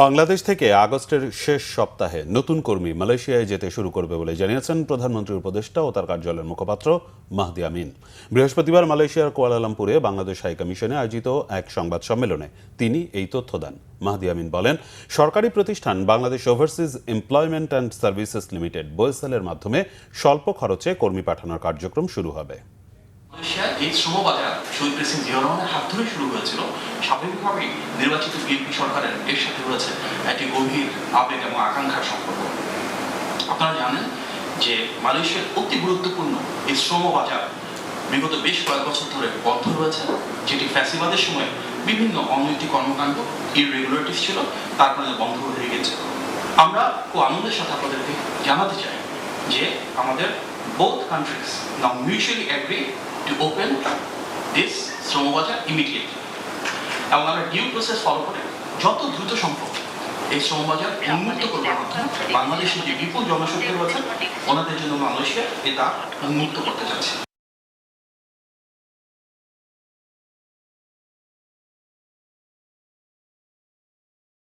বাংলাদেশ থেকে আগস্টের শেষ সপ্তাহে নতুন কর্মী মালয়েশিয়ায় যেতে শুরু করবে বলে জানিয়েছেন প্রধানমন্ত্রীর উপদেষ্টা ও তার কার্যালয়ের মুখপাত্র মাহদি আমিন। বৃহস্পতিবার মালয়েশিয়ার কুয়ালালামপুরে বাংলাদেশ হাইকমিশনে আয়োজিত এক সংবাদ সম্মেলনে তিনি এই তথ্য দেন। মাহদি আমিন বলেন, সরকারি প্রতিষ্ঠান Bangladesh overseas employment and services limited বোয়েসেলের মাধ্যমে স্বল্প খরচে কর্মী পাঠানোর কার্যক্রম শুরু হবে। মালয়েশিয়ার এই শ্রমবাজার শহীদ প্রেসিডেন্ট জিয়াউর রহমানের হাত ধরে শুরু হয়েছিল। স্বাভাবিকভাবেই নির্বাচিত বিএনপি সরকারের এর সাথে রয়েছে একটি গভীর আবেগ এবং আকাঙ্ক্ষার সম্পর্ক। আপনারা জানেন যে মালয়েশিয়ার অতি গুরুত্বপূর্ণ এই শ্রমবাজার বিগত বেশ কয়েক বছর ধরে বন্ধ রয়েছে, যেটি ফ্যাসিবাদের সময় বিভিন্ন অনৈতিক কর্মকাণ্ড ইররেগুলারিটিস ছিল, তার কারণে বন্ধ হয়ে গেছে। আমরা খুব আনন্দের সাথে আপনাদেরকে জানাতে চাই যে আমাদের both countries now mutually agree to open this শ্রমবাজার immediately, এবং আমরা ডিউ প্রসেস ফলো করে যত দ্রুত সম্ভব এই শ্রমবাজার উন্মুক্ত করবার মাধ্যমে বাংলাদেশের যে বিপুল জনশক্তি রয়েছে ওনাদের জন্য মালয়েশিয়া এটা উন্মুক্ত করতে যাচ্ছে।